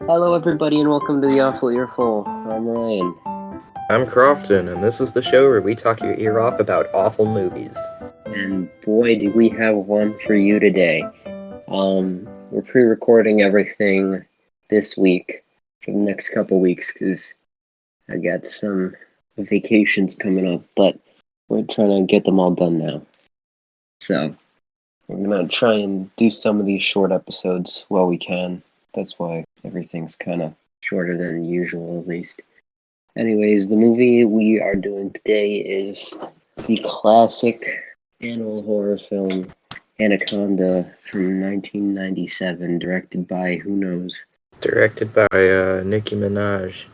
Hello, everybody, and welcome to the Awful Earful. I'm Ryan. I'm Crofton, and this is the show where we talk your ear off about awful movies. And boy, do we have one for you today. We're pre-recording everything this week for the next couple weeks because I got some vacations coming up, but we're trying to get them all done now. So we're gonna try and do some of these short episodes while we can. That's why everything's kind of shorter than usual, at least. Anyways, the movie we are doing today is the classic animal horror film Anaconda from 1997, directed by who knows. Directed by Nicki Minaj.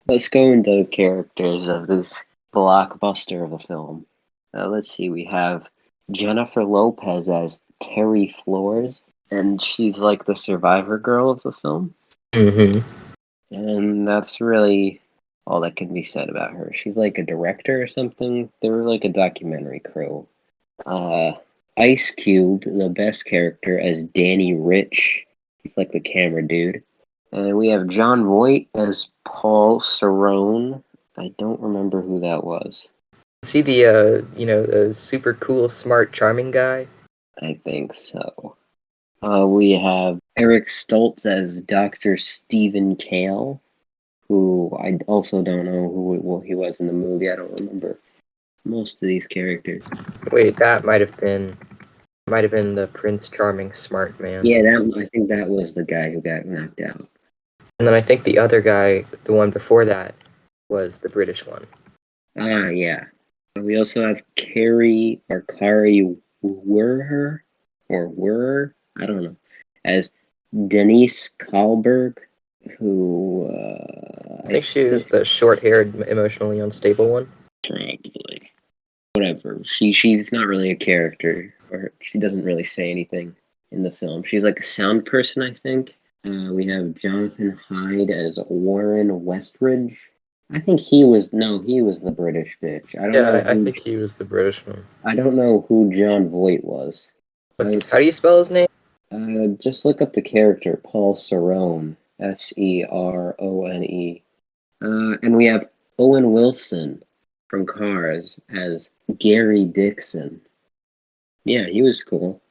Let's go into the characters of this blockbuster of a film. Let's see, we have Jennifer Lopez as Terry Flores, and she's like the survivor girl of the film. Mm-hmm. And that's really all that can be said about her. She's like a director or something. They were like a documentary crew. Ice Cube, the best character, as Danny Rich. He's like the camera dude. And we have John Voight as Paul Cerrone. I don't remember who that was. Is he the super cool, smart, charming guy? I think so. We have Eric Stoltz as Dr. Stephen Cale, who I also don't know who he was in the movie. I don't remember most of these characters. Wait, that might have been the Prince Charming smart man. Yeah, I think that was the guy who got knocked out. And then I think the other guy, the one before that, was the British one. Ah, yeah. We also have Kari Wurher, I don't know, as Denise Kahlberg, who I think she was the short-haired, emotionally unstable one. Probably. Whatever. She's not really a character, or she doesn't really say anything in the film. She's like a sound person, I think. We have Jonathan Hyde as Warren Westridge. I think he was the British bitch. I think he was the British one. I don't know who John Voight was. How do you spell his name? Just look up the character, Paul Cerrone, Serone. And we have Owen Wilson from Cars as Gary Dixon. Yeah, he was cool.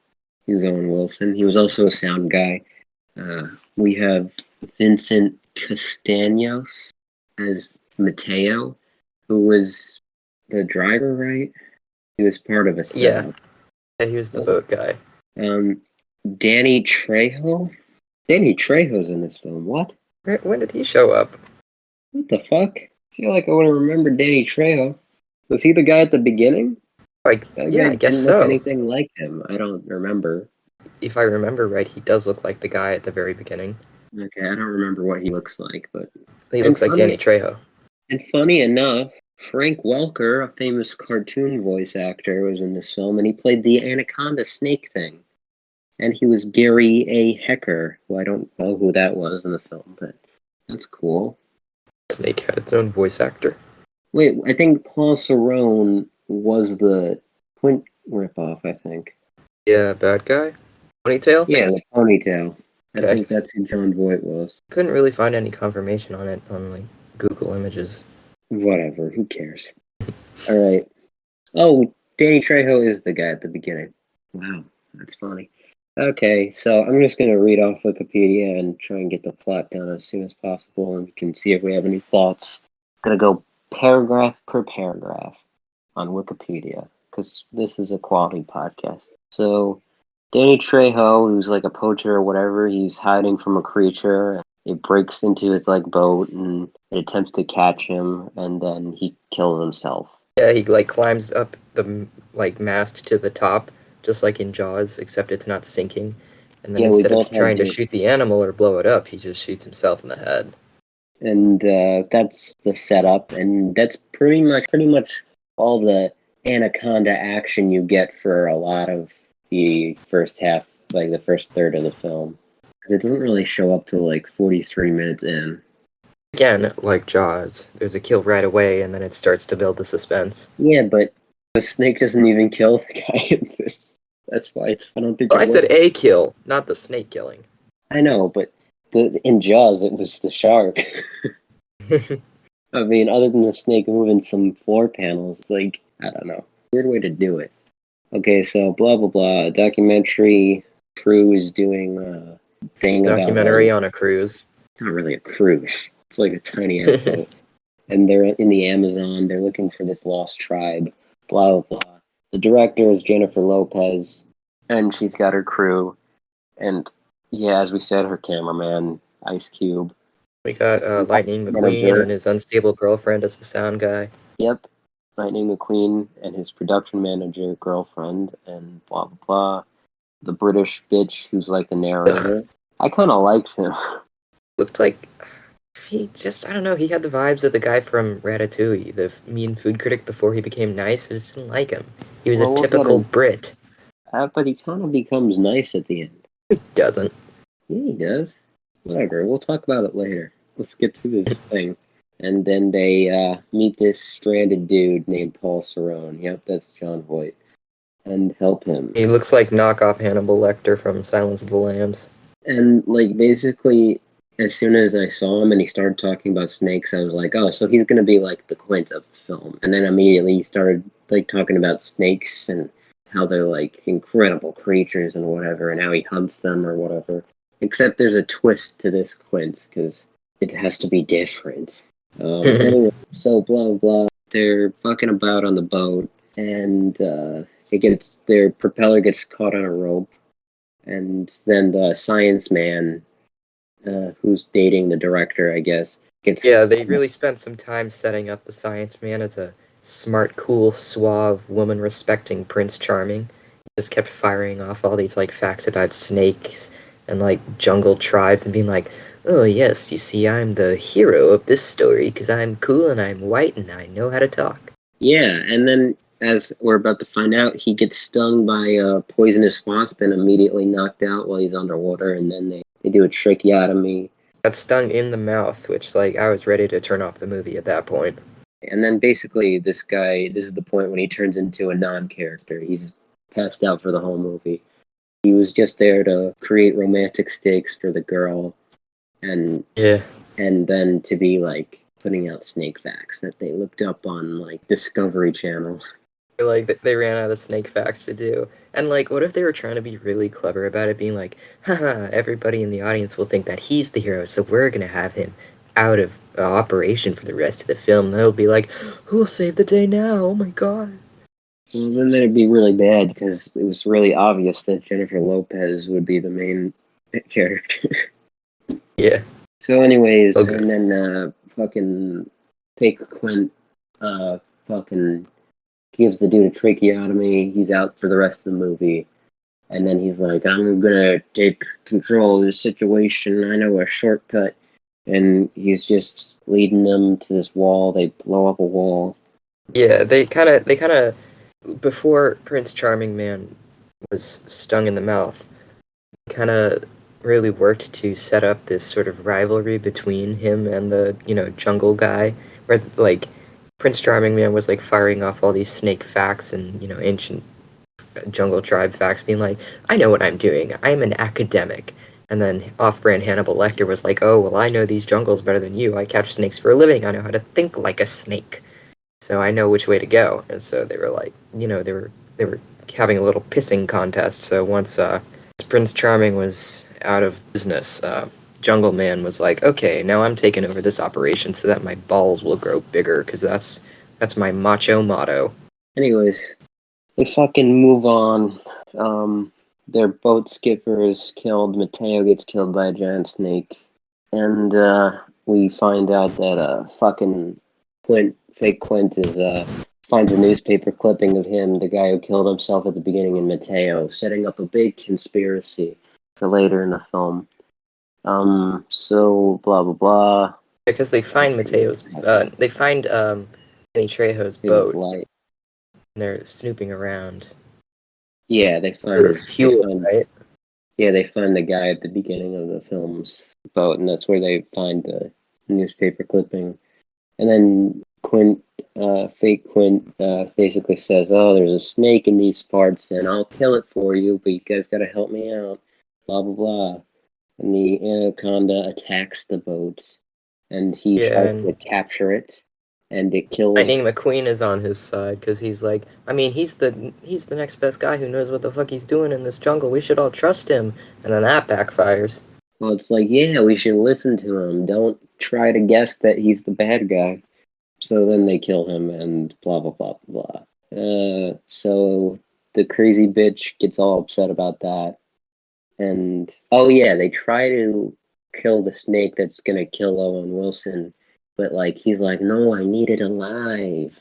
He was Owen Wilson. He was also a sound guy. We have Vincent Castaños as Mateo, who was the driver, right? He was part of a setup. Yeah, he was the boat guy. Danny Trejo? Danny Trejo's in this film. What? When did he show up? What the fuck? I feel like I would have remembered Danny Trejo. Was he the guy at the beginning? I guess so. Look anything like him. I don't remember. If I remember right, he does look like the guy at the very beginning. Okay, I don't remember what he looks like, but he looks like Danny Trejo. And funny enough, Frank Welker, a famous cartoon voice actor, was in this film, and he played the Anaconda snake thing. And he was Gary A. Hecker, who I don't know who that was in the film, but that's cool. Snake had its own voice actor. Wait, I think Paul Cerrone was the Quint ripoff, I think. Yeah, bad guy? Ponytail? Yeah, the ponytail. Okay. I think that's who John Voight was. Couldn't really find any confirmation on it on, like, Google Images. Whatever, who cares? Alright. Oh, Danny Trejo is the guy at the beginning. Wow, that's funny. Okay, so I'm just going to read off Wikipedia and try and get the plot down as soon as possible, and we can see if we have any thoughts. I'm going to go paragraph per paragraph on Wikipedia, because this is a quality podcast. So, Danny Trejo, who's like a poacher or whatever, he's hiding from a creature. It breaks into his boat, and it attempts to catch him, and then he kills himself. Yeah, he climbs up the mast to the top, just like in Jaws, except it's not sinking. And then instead of trying to shoot the animal or blow it up, he just shoots himself in the head. And that's the setup, and that's pretty much all the Anaconda action you get for a lot of the first half, the first third of the film. Because it doesn't really show up till 43 minutes in. Again, like Jaws, there's a kill right away, and then it starts to build the suspense. Yeah, but the snake doesn't even kill the guy in this. That's why I don't think. I said a kill, not the snake killing. I know, but In Jaws, it was the shark. I mean, other than the snake moving some floor panels, like, I don't know. Weird way to do it. Okay, so blah, blah, blah. Documentary crew is doing a thing Documentary about, on a cruise. not really a cruise. It's like a tiny ass boat. And they're in the Amazon. They're looking for this lost tribe. Blah, blah, blah. The director is Jennifer Lopez, and she's got her crew. And, yeah, as we said, her cameraman, Ice Cube. We got Lightning McQueen and his unstable girlfriend as the sound guy. Yep. Lightning McQueen and his production manager, girlfriend, and blah, blah, blah. The British bitch who's like the narrator. I kind of liked him. Looked like I don't know, he had the vibes of the guy from Ratatouille, the mean food critic before he became nice. I just didn't like him. He was a typical Brit. But he kind of becomes nice at the end. He doesn't. Yeah, he does. Whatever, we'll talk about it later. Let's get through this thing. And then they meet this stranded dude named Paul Cerrone. Yep, that's John Voight. And help him. He looks like knockoff Hannibal Lecter from Silence of the Lambs. And, like, basically, as soon as I saw him and he started talking about snakes, I was like, oh, so he's going to be, like, the Quint of the film. And then immediately he started, like, talking about snakes and how they're, like, incredible creatures and whatever, and how he hunts them or whatever. Except there's a twist to this Quint, because it has to be different. Anyway, so blah, blah. They're fucking about on the boat, and their propeller gets caught on a rope, and then the science man, who's dating the director, I guess, gets... Yeah, they really spent some time setting up the science man as a smart, cool, suave, woman-respecting Prince Charming. He just kept firing off all these, like, facts about snakes and, like, jungle tribes and being like, oh, yes, you see, I'm the hero of this story because I'm cool and I'm white and I know how to talk. Yeah, and then, as we're about to find out, he gets stung by a poisonous wasp and immediately knocked out while he's underwater, and then they do a tracheotomy. Got stung in the mouth, which, like, I was ready to turn off the movie at that point. And then basically this guy, this is the point when he turns into a non-character. He's passed out for the whole movie. He was just there to create romantic stakes for the girl, and then to be, like, putting out snake facts that they looked up on, like, Discovery Channel. Like, they ran out of snake facts to do. And, like, what if they were trying to be really clever about it, being like, haha, everybody in the audience will think that he's the hero, so we're gonna have him out of operation for the rest of the film. They'll be like, who'll save the day now? Oh my god. Well, then it'd be really bad, because it was really obvious that Jennifer Lopez would be the main character. Yeah. So anyways, okay. And then fucking fake Quint fucking gives the dude a tracheotomy. He's out for the rest of the movie. And then he's like, I'm gonna take control of this situation. I know a shortcut. And he's just leading them to this wall. They blow up a wall. Yeah, they kind of, before Prince Charming Man was stung in the mouth, kind of really worked to set up this sort of rivalry between him and the, jungle guy, where, like, Prince Charming Man was, like, firing off all these snake facts and, ancient jungle tribe facts, being like, I know what I'm doing, I'm an academic. And then off-brand Hannibal Lecter was like, oh, well, I know these jungles better than you, I catch snakes for a living, I know how to think like a snake, so I know which way to go. And so they were like, they were having a little pissing contest. So once Prince Charming was out of business, Jungle Man was like, okay, now I'm taking over this operation so that my balls will grow bigger, because that's my macho motto. Anyways, they fucking move on. Their boat skipper is killed. Mateo gets killed by a giant snake. And we find out that fucking fake Quint finds a newspaper clipping of him, the guy who killed himself at the beginning in Mateo, setting up a big conspiracy for later in the film. So blah blah blah. Because they find they find Danny Trejo's boat. And they're snooping around. Yeah, they find fuel, right? Yeah, they find the guy at the beginning of the film's boat, and that's where they find the newspaper clipping. And then fake Quint, basically says, oh, there's a snake in these parts, and I'll kill it for you, but you guys gotta help me out. Blah, blah, blah. and the Anaconda attacks the boat, and he Yeah, tries to and capture it, and it kills. Lightning McQueen is on his side because he's like, I mean, he's the next best guy who knows what the fuck he's doing in this jungle. We should all trust him. And then that backfires. Well, it's like, yeah, we should listen to him. Don't try to guess that he's the bad guy. So then they kill him, and blah blah blah blah. So the crazy bitch gets all upset about that. And oh yeah, they try to kill the snake that's gonna kill Owen Wilson, but like he's like, no, I need it alive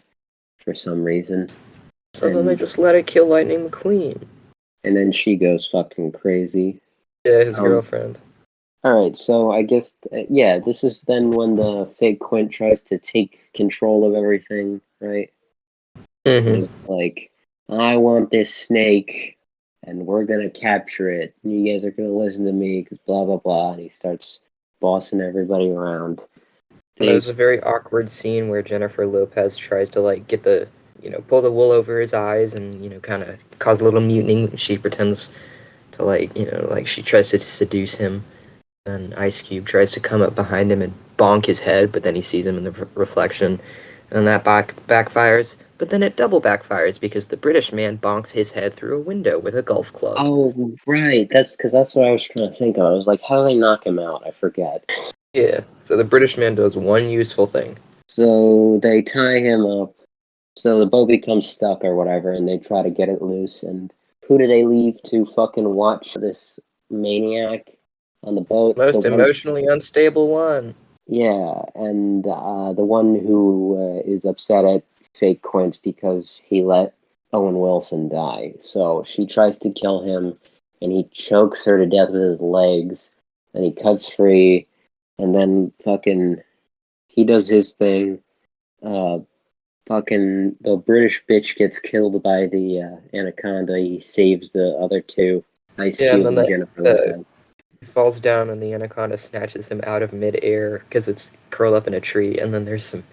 for some reason. So then they And just let it kill Lightning McQueen. then she goes fucking crazy. Yeah, his Um, girlfriend. all right, so I guess yeah, this is then when the fake Quint tries to take control of everything, right? And Mm-hmm. he's like, I want this snake, and we're gonna capture it. And you guys are gonna listen to me, because blah blah blah. And he starts bossing everybody around. And They there's a very awkward scene where Jennifer Lopez tries to like get the pull the wool over his eyes and kind of cause a little mutiny. She pretends to like she tries to seduce him. Then Ice Cube tries to come up behind him and bonk his head, but then he sees him in the reflection, and that backfires. But then it double backfires because the British man bonks his head through a window with a golf club. oh right, that's what I was trying to think of. I was like, how do they knock him out? I forget. Yeah, so the British man does one useful thing. So they tie him up. So the boat becomes stuck or whatever, and they try to get it loose. And who do they leave to fucking watch this maniac on the boat? The Most one, emotionally unstable one. yeah, and the one who is upset at fake Quint because he let Owen Wilson die. So she tries to kill him, and he chokes her to death with his legs, and he cuts free, and then fucking he does his thing. Uh, Fucking the British bitch gets killed by the Anaconda. He saves the other two, Ice Yeah, and Cube then and Jennifer the Lopez. he falls down and the anaconda snatches him out of midair because it's curled up in a tree. And then there's some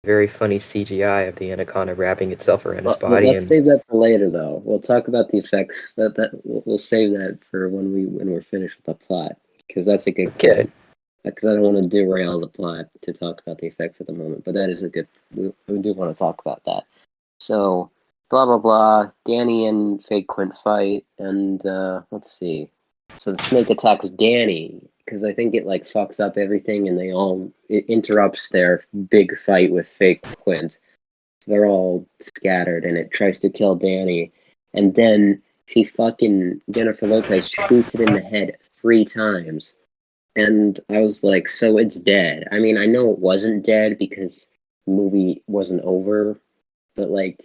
very funny CGI of the anaconda wrapping itself around his Well, body. let's And save that for later, though. We'll talk about the effects. We'll save that for when we're finished with the plot, because that's a good okay, point. Because I don't want to derail the plot to talk about the effects at the moment, but that is a good. We do want to talk about that. So, blah blah blah. Danny and Fake Quint fight, and let's see. So the snake attacks Danny because I think it like fucks up everything, and it interrupts their big fight with Fake Quint. So they're all scattered, and it tries to kill Danny, and then Jennifer Lopez shoots it in the head 3 times, and I was like, so it's dead. I mean, I know it wasn't dead because the movie wasn't over, but like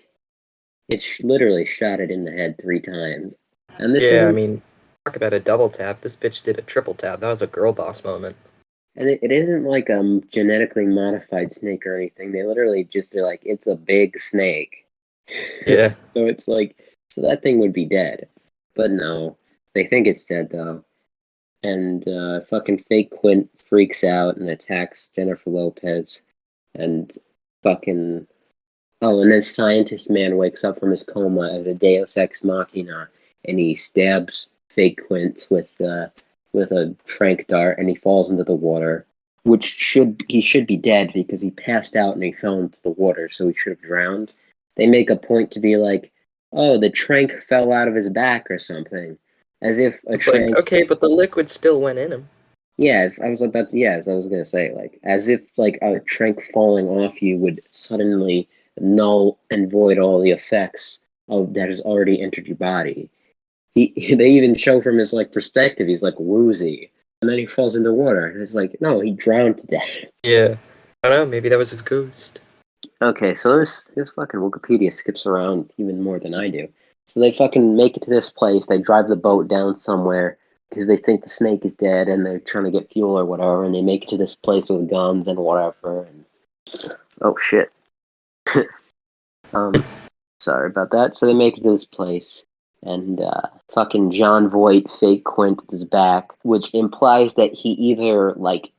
literally shot it in the head 3 times. And this yeah, I isn't, mean, talk about a double tap. This bitch did a triple tap. That was a girl boss moment. and it isn't like a genetically modified snake or anything. They literally they're like, it's a big snake. Yeah, So it's like, so that thing would be dead. But no, they think it's dead though. And fucking fake Quint freaks out and attacks Jennifer Lopez. And fucking, oh, and then scientist man wakes up from his coma as a Deus Ex Machina, and he stabs fake Quint with a trank dart, and he falls into the water. He should be dead because he passed out and he fell into the water, so he should have drowned. They make a point to be like, oh, the trank fell out of his back or something, as if a it's like, trank. okay, but the liquid still went in him. Yes, I was gonna say, like, as if like a trank falling off you would suddenly null and void all the effects of that has already entered your body. They even show from his like perspective, he's like woozy, and then he falls into water, and it's like, no, he drowned to death. Yeah, I don't know, maybe that was his ghost. Okay, so this fucking Wikipedia skips around even more than I do. So they fucking make it to this place. They drive the boat down somewhere because they think the snake is dead and they're trying to get fuel or whatever. And they make it to this place with guns and whatever. And oh shit. um, Sorry about that. So they make it to this place, and fucking John Voight, fake Quint, is back, which implies that he either like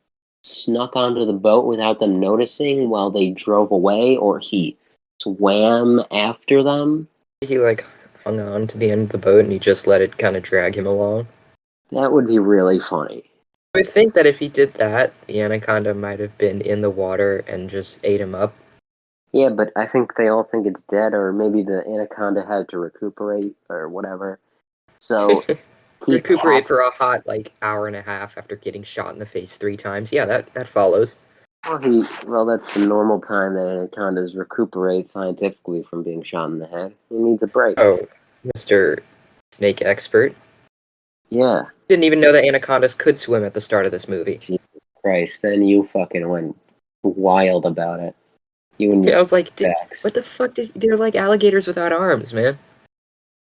snuck onto the boat without them noticing while they drove away, or he swam after them. He like hung on to the end of the boat and he just let it kind of drag him along. That would be really funny. I would think that if he did that, the anaconda might have been in the water and just ate him up. Yeah, but I think they all think it's dead, or maybe the anaconda had to recuperate or whatever. So he Recuperate cap. for a hot, like, hour and a half after getting shot in the face 3 times. Yeah, that follows. Well, that's the normal time that anacondas recuperate scientifically from being shot in the head. He needs a break. Oh, Mr. Snake Expert. Yeah. Didn't even know that anacondas could swim at the start of this movie. Jesus Christ. Then you fucking went wild about it. You and your Yeah, I was like, facts. what the fuck? They're like alligators without arms, man.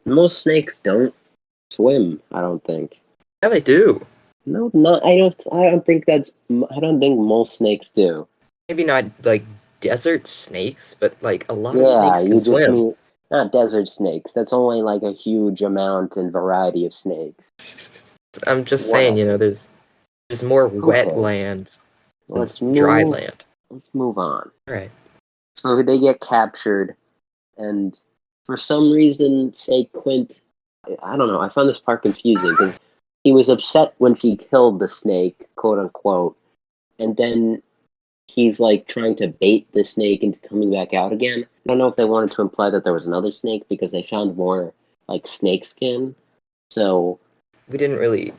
Most snakes don't swim, I don't think. Yeah, they do. No, not. I don't think that's. I don't think most snakes do. Maybe not like desert snakes, but like a lot of Yeah, snakes can you just swim. mean not desert snakes. That's only like a huge amount and variety of snakes. I'm just saying, Whatever. there's more Who wet cares? land than Let's dry move. land. Let's move on. All right. So they get captured, and for some reason, fake Quint. I don't know. I found this part confusing because he was upset when she killed the snake, quote unquote, and then he's like trying to bait the snake into coming back out again. I don't know if they wanted to imply that there was another snake because they found more like snake skin. So We didn't really,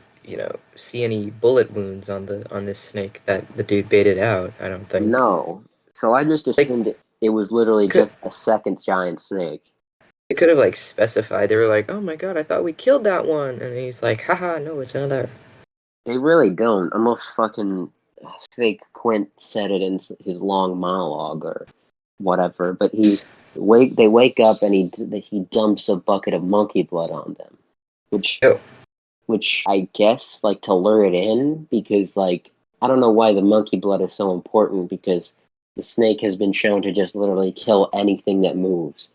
see any bullet wounds on this snake that the dude baited out. I don't think. no. So I just Like, assumed it was literally could just a second giant snake. they could have like specified. They were like, "Oh my god, I thought we killed that one," and he's like, "Haha, no, it's another." They really don't, unless fucking fake Quint said it in his long monologue or whatever. But they wake up and he dumps a bucket of monkey blood on them, which Oh, which I guess like to lure it in because like I don't know why the monkey blood is so important because the snake has been shown to just literally kill anything that moves.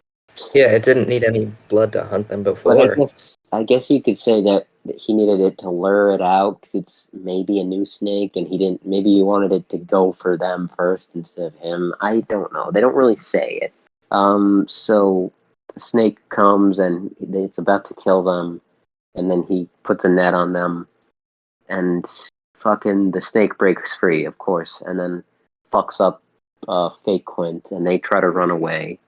yeah, it didn't need any blood to hunt them But before. I guess you could say that he needed it to lure it out because it's maybe a new snake and he didn't. Maybe he wanted it to go for them first instead of him. I don't know. They don't really say it. So the snake comes and it's about to kill them, and then he puts a net on them, and fucking the snake breaks free, of course, and then fucks up fake Quint, and they try to run away,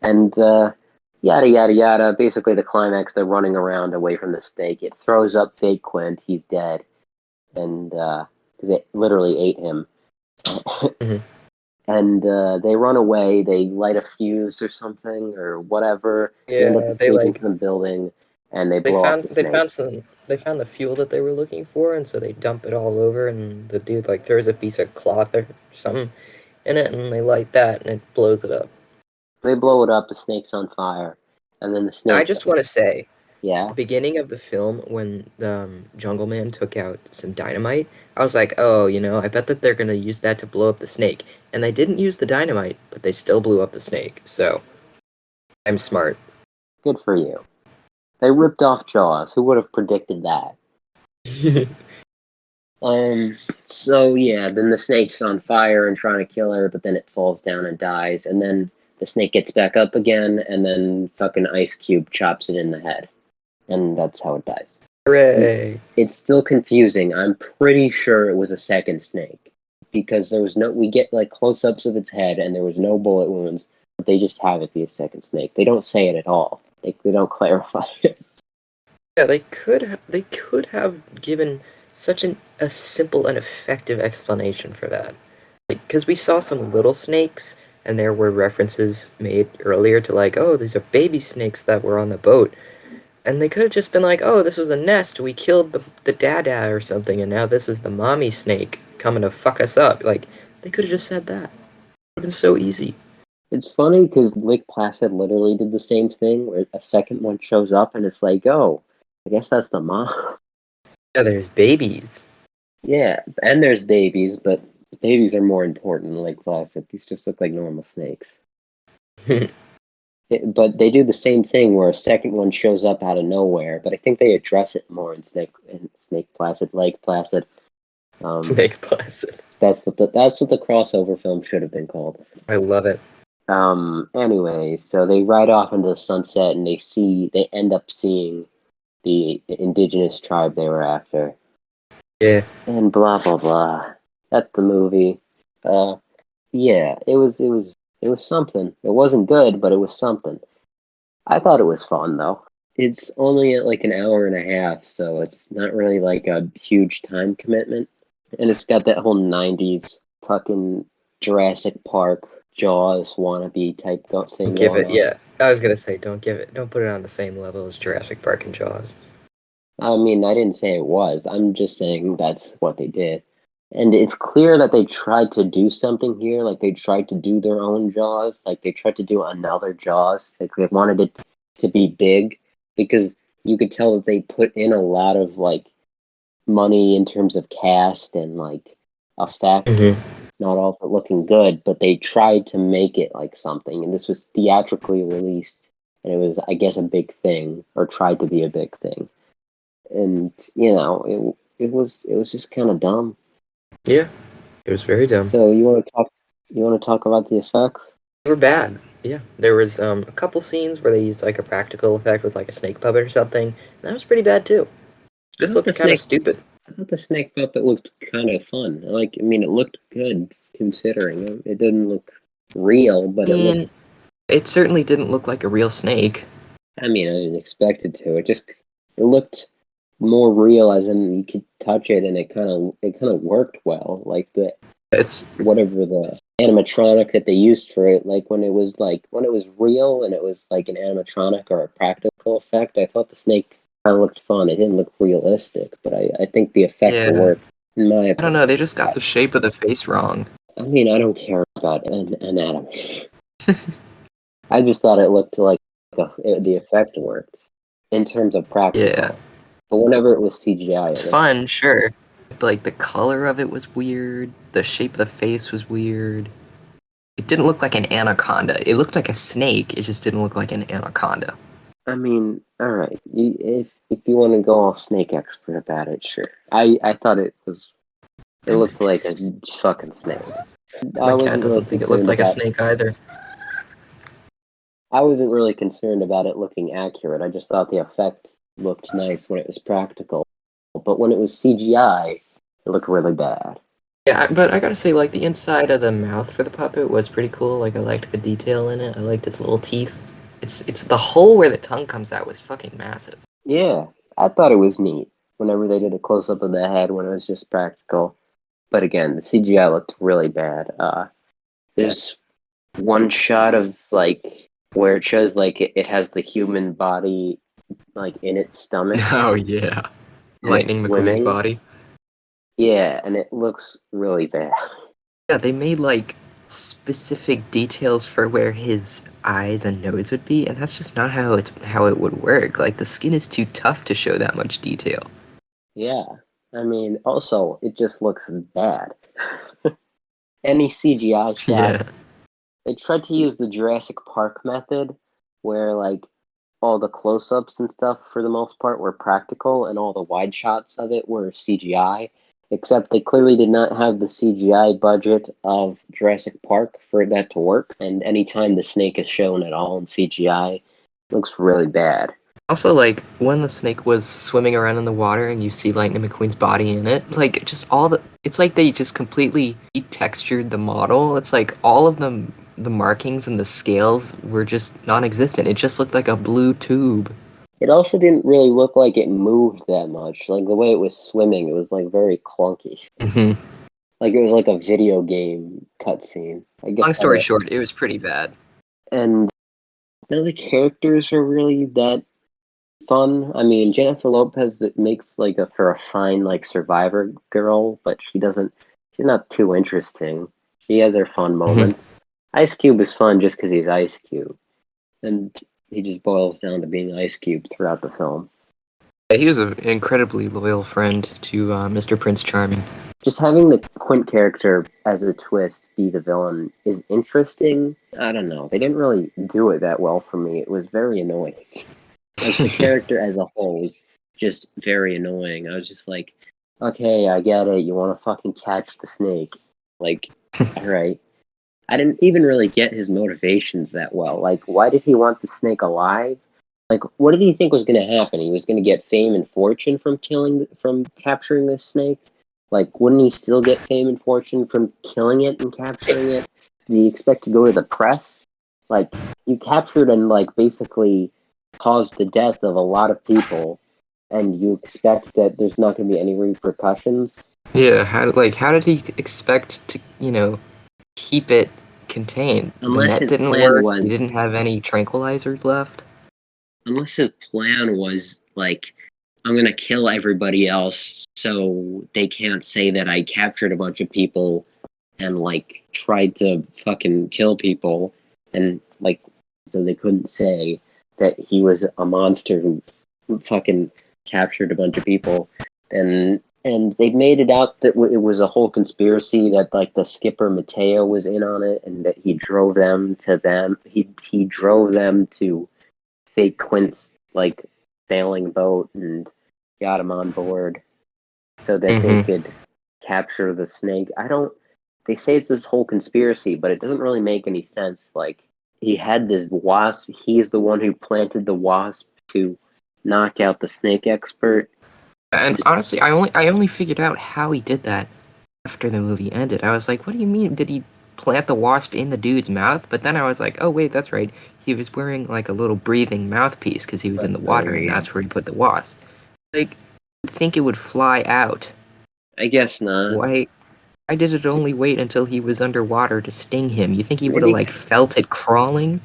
and yada yada yada. Basically, the climax, they're running around away from the snake. It throws up fake Quint. He's dead, and because it literally ate him. Mhm. And they run away. They light a fuse or something or whatever. They end up Yeah, escaping from the building, and they they blow up found the they snake. found some they found the fuel that they were looking for, and so they dump it all over, and the dude like throws a piece of cloth or something in it, and they light that, and it blows it up. They blow it up. The snake's on fire, and then the I snake. just want to say, at Yeah, the beginning of the film, when the Jungle Man took out some dynamite, I was like, oh, I bet that they're gonna use that to blow up the snake, and they didn't use the dynamite, but they still blew up the snake. So I'm smart. good for you. They ripped off Jaws. Who would have predicted that? So yeah, then the snake's on fire and trying to kill her, but then it falls down and dies, and then the snake gets back up again, and then fucking Ice Cube chops it in the head, and that's how it dies. Hooray! It's still confusing. I'm pretty sure it was a second snake because there was no. We get like close-ups of its head, and there was no bullet wounds. But they just have it be a second snake. They don't say it at all. They don't clarify it. Yeah, they could have given such a simple and effective explanation for that. Like, because we saw some little snakes, and there were references made earlier to like, oh, these are baby snakes that were on the boat, and they could have just been like, oh, this was a nest. We killed the dada or something, and now this is the mommy snake coming to fuck us up. Like, they could have just said that. It would have been so easy. It's funny because Lake Placid literally did the same thing, where a second one shows up, and it's like, oh, I guess that's the mom. Yeah, there's babies. Yeah, and there's babies, but babies are more important in Lake Placid. These just look like normal snakes. But they do the same thing where a second one shows up out of nowhere. But I think they address it more in Snake Placid, Lake Placid. Snake Placid. That's what the crossover film should have been called. I love it. Anyway, so they ride off into the sunset and they end up seeing the indigenous tribe they were after. Yeah. and blah blah blah. That's the movie. Uh, yeah, it was something. It wasn't good, but it was something. I thought it was fun though. It's only at like an hour and a half, so it's not really like a huge time commitment. And it's got that whole 90s fucking Jurassic Park, Jaws wannabe type thing Don't give going it. on. Yeah. I was gonna say, don't give it. Don't put it on the same level as Jurassic Park and Jaws. I mean, I didn't say it was. I'm just saying that's what they did. And it's clear that they tried to do something here. Like they tried to do their own Jaws. Like they tried to do another Jaws. Like they wanted it to be big because you could tell that they put in a lot of like money in terms of cast and like effects. Hmm. Not all of it looking good, but they tried to make it like something. And this was theatrically released, and it was, I guess, a big thing or tried to be a big thing. And it was just kind of dumb. Yeah. It was very dumb. So you want to talk about the effects? They were bad. Yeah. There was a couple scenes where they used like a practical effect with like a snake puppet or something. And that was pretty bad too. I Just thought the looked kind of snake stupid. I thought the snake puppet looked kind of fun. Like, I mean, it looked good considering it didn't look real, but it looked. And it certainly didn't look like a real snake. I mean, I didn't expect it to. It looked more real, as in you could touch it, and it kind of worked well. Like the It's whatever the animatronic that they used for it, like when it was real and it was like an animatronic or a practical effect, I thought the snake kind of looked fun. It didn't look realistic, but I think the effect yeah. worked in my I don't opinion. know. They just got the shape of the face wrong. I mean, I don't care about anatomy. I just thought it looked like the effect worked in terms of Yeah. practical. But whenever it was CGI, It's it looked. fun, sure. But, like the color of it was weird. The shape of the face was weird. It didn't look like an anaconda. It looked like a snake. It just didn't look like an anaconda. I mean, all right. If you want to go all snake expert about it, sure. I thought it looked like a fucking snake. I My cat wasn't really doesn't think it looked concerned like a about. snake either. I wasn't really concerned about it looking accurate. I just thought the effect looked nice when it was practical, but when it was CGI, it looked really bad. Yeah, but I gotta say, like the inside of the mouth for the puppet was pretty cool. Like I liked the detail in it. I liked its little teeth. It's the hole where the tongue comes out was fucking massive. Yeah, I thought it was neat whenever they did a close up of the head when it was just practical. But again, the CGI looked really bad. There's one shot of like where it shows like it has the human body like in its stomach Oh yeah, and it's Lightning McQueen's swimming. body. Yeah, and it looks really bad. Yeah, they made like specific details for where his eyes and nose would be, and that's just not how it would work. Like the skin is too tough to show that much detail. Yeah, I mean, also it just looks bad. Any CGI shot, Yeah. they tried to use the Jurassic Park method, where like all the close-ups and stuff for the most part were practical, and all the wide shots of it were CGI. Except they clearly did not have the CGI budget of Jurassic Park for that to work. And anytime the snake is shown at all in CGI, it looks really bad. Also, like when the snake was swimming around in the water and you see Lightning McQueen's body in it, like just all the it's like they just completely textured the model. It's like all of the markings and the scales were just non-existent. It just looked like a blue tube. It also didn't really look like it moved that much. Like the way it was swimming, it was like very clunky. Hmm. Like it was like a video game cutscene. I guess Long story short, it was pretty bad. and none of the characters are really that fun. I mean, Jennifer Lopez makes like for a fine like survivor girl, but she's not too interesting. She has her fun Hmm. moments. Ice Cube is fun just because he's Ice Cube, and he just boils down to being Ice Cube throughout the film. He was an incredibly loyal friend to Mr. Prince Charming. Just having the Quint character as a twist be the villain is interesting. I don't know. They didn't really do it that well for me. It was very annoying. Like the character as a whole was just very annoying. I was just like, okay, I get it. You want to fucking catch the snake. Like, all right. I didn't even really get his motivations that well. Like, why did he want the snake alive? Like, what did he think was going to happen? He was going to get fame and fortune from capturing this snake? Like, wouldn't he still get fame and fortune from killing it and capturing it? Did he expect to go to the press? Like, you captured and, like, basically caused the death of a lot of people, and you expect that there's not going to be any repercussions? Yeah, how did he expect to, keep it contained? The Unless net his didn't plan work. He was didn't have any tranquilizers left. unless his plan was like, I'm gonna kill everybody else so they can't say that I captured a bunch of people and like tried to fucking kill people, and like so they couldn't say that he was a monster who fucking captured a bunch of people. And they made it out that it was a whole conspiracy, that like the skipper Mateo was in on it, and that he drove them to them. He drove them to fake Quint's like sailing boat and got him on board so that they Mm-hmm. could capture the snake. I don't. They say it's this whole conspiracy, but it doesn't really make any sense. Like, he had this wasp. He is the one who planted the wasp to knock out the snake expert. And honestly, I only figured out how he did that after the movie ended. I was like, what do you mean? Did he plant the wasp in the dude's mouth? But then I was like, oh wait, that's right. He was wearing like a little breathing mouthpiece because he was in the water, and Yeah, that's where he put the wasp. Like, you'd think it would fly out. I guess not. Why? Why did it only wait until he was underwater to sting him? You think he would have Maybe like felt it crawling?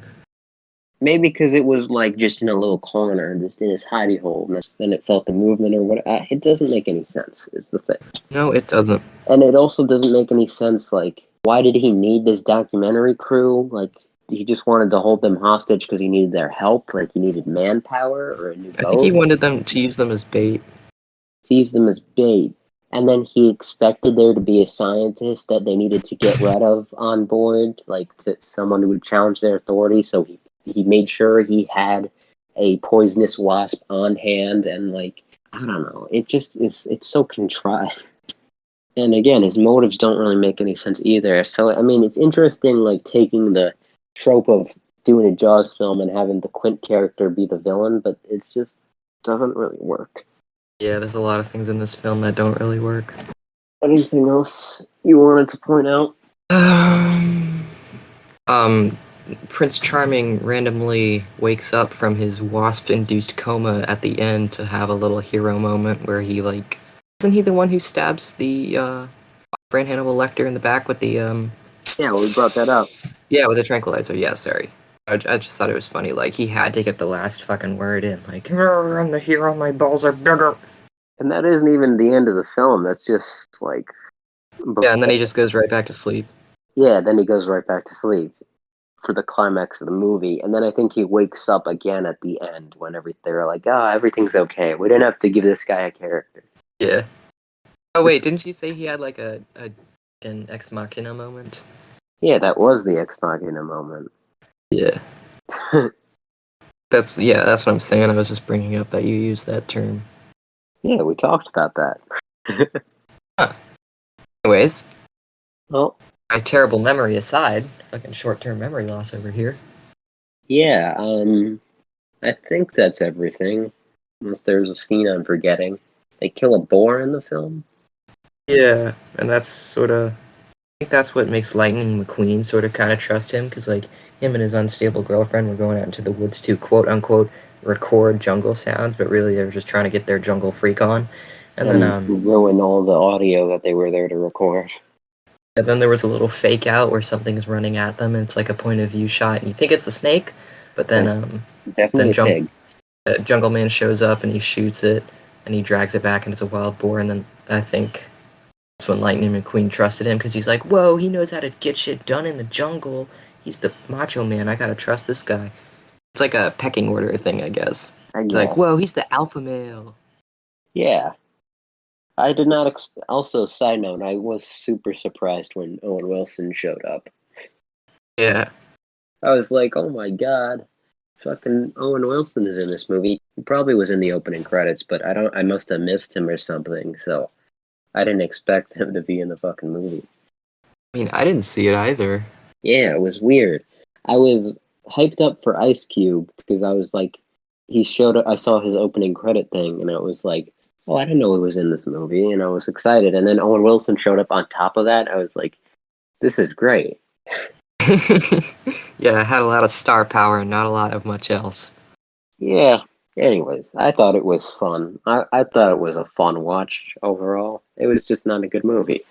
maybe because it was like just in a little corner, just in his hidey hole, and then it felt the movement or what. It doesn't make any sense. Is the thing. No, it doesn't. And it also doesn't make any sense, like, why did he need this documentary crew? Like, he just wanted to hold them hostage because he needed their help? Like, he needed manpower or a new I think he boat wanted them to use them as bait. to use them as bait. And then he expected there to be a scientist that they needed to get rid of on board, like, someone who would challenge their authority. So he made sure he had a poisonous wasp on hand, and, like, I don't know. It's so contrived. And again, his motives don't really make any sense either. So I mean, it's interesting, like taking the trope of doing a Jaws film and having the Quint character be the villain, but it just doesn't really work. Yeah, there's a lot of things in this film that don't really work. Anything else you wanted to point out? Um, Prince Charming randomly wakes up from his wasp-induced coma at the end to have a little hero moment where he like, isn't he the one who stabs the Brand Hannibal Lecter in the back with the Yeah, we brought that up, yeah, with the tranquilizer? Yeah, sorry. I just thought it was funny. Like he had to get the last fucking word in. Like, "Grr, I'm the hero. My balls are bigger." and that isn't even the end of the film. That's just like, Yeah, and then before. he just goes right back to sleep. Yeah, then he goes right back to sleep for the climax of the movie, and then I think he wakes up again at the end when they're like, everything's okay. We didn't have to give this guy a character. Yeah. Oh wait, didn't you say he had like a an ex machina moment? Yeah, that was the Ex Machina moment. Yeah. That's what I'm saying. I was just bringing up that you used that term. Yeah, we talked about that. Huh. Anyways, Well, my terrible memory aside, fucking short-term memory loss over here. yeah, I think that's everything. Unless there's a scene I'm forgetting. They kill a boar in the film? Yeah, and that's sort of. I think that's what makes Lightning McQueen sort of kind of trust him, because like him and his unstable girlfriend were going out into the woods to quote unquote record jungle sounds, but really they were just trying to get their jungle freak on. And then And ruin all the audio that they were there to record. And then there was a little fake out where something's running at them, and it's like a point of view shot, and you think it's the snake, but then Definitely a pig. Jungle Man shows up and he shoots it, and he drags it back, and it's a wild boar. And then I think that's when Lightning McQueen trusted him because he's like, "Whoa, he knows how to get shit done in the jungle. He's the macho man. I gotta trust this guy." It's like a pecking order thing, I guess. I He's like, guess. "Whoa, he's the alpha male." Yeah. I did not. Also, side note, I was super surprised when Owen Wilson showed up. Yeah, I was like, oh my god. Fucking Owen Wilson is in this movie. He probably was in the opening credits, but I must have missed him or something, so I didn't expect him to be in the fucking movie. I mean, I didn't see it either. Yeah, it was weird. I was hyped up for Ice Cube because I was like, he showed up. I saw his opening credit thing, and I was like, "Oh, I didn't know he was in this movie," and I was excited. And then Owen Wilson showed up on top of that. I was like, "This is great." Yeah, it had a lot of star power and not a lot of much else. Yeah. Anyways, I thought it was fun. I thought it was a fun watch overall. It was just not a good movie,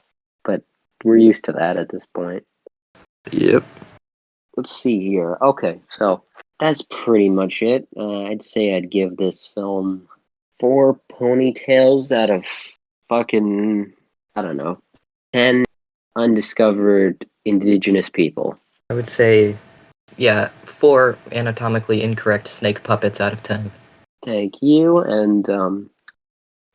but we're used to that at this point. Yep. Let's see here. Okay, so that's pretty much it. I'd say I'd give this film 4 ponytails out of fucking, I don't know, 10 undiscovered indigenous people. I would say, yeah, 4 anatomically incorrect snake puppets out of 10. Thank you. And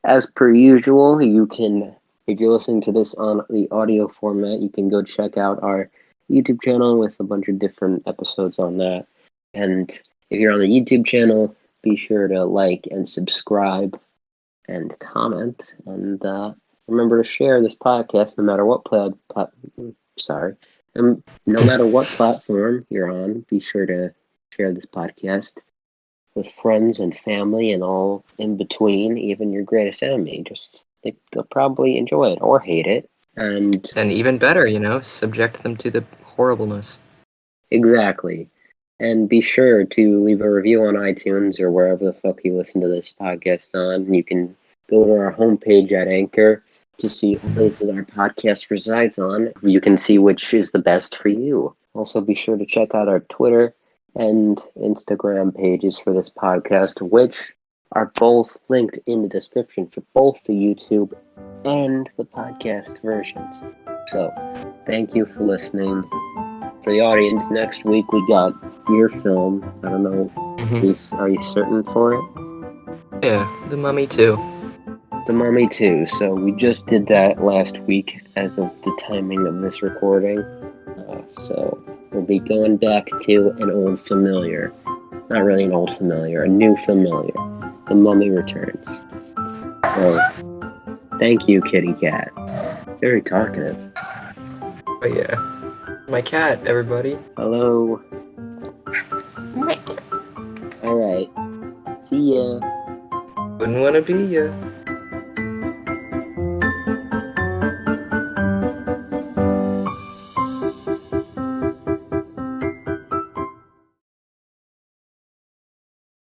as per usual, you can, if you're listening to this on the audio format, you can go check out our YouTube channel with a bunch of different episodes on that. And if you're on the YouTube channel, be sure to like and subscribe and comment. And remember to share this podcast no matter what no matter what platform you're on. Be sure to share this podcast with friends and family and all in between, even your greatest enemy. They'll probably enjoy it or hate it. And even better, subject them to the horribleness. exactly. And be sure to leave a review on iTunes or wherever the fuck you listen to this podcast on. You can go to our homepage at Anchor to see what places our podcast resides on. You can see which is the best for you. Also, be sure to check out our Twitter and Instagram pages for this podcast, which are both linked in the description for both the YouTube and the podcast versions. So, thank you for listening. For the audience, next week we got your film. I don't know. Are you certain for it? Yeah, The Mummy 2. The Mummy 2. So we just did that last week as of the timing of this recording. So we'll be going back to an old familiar. Not really an old familiar, a new familiar. The Mummy Returns. So, thank you, kitty cat. Very talkative. Oh yeah. My cat, everybody. Hello. Alright. See ya. Wouldn't want to be ya.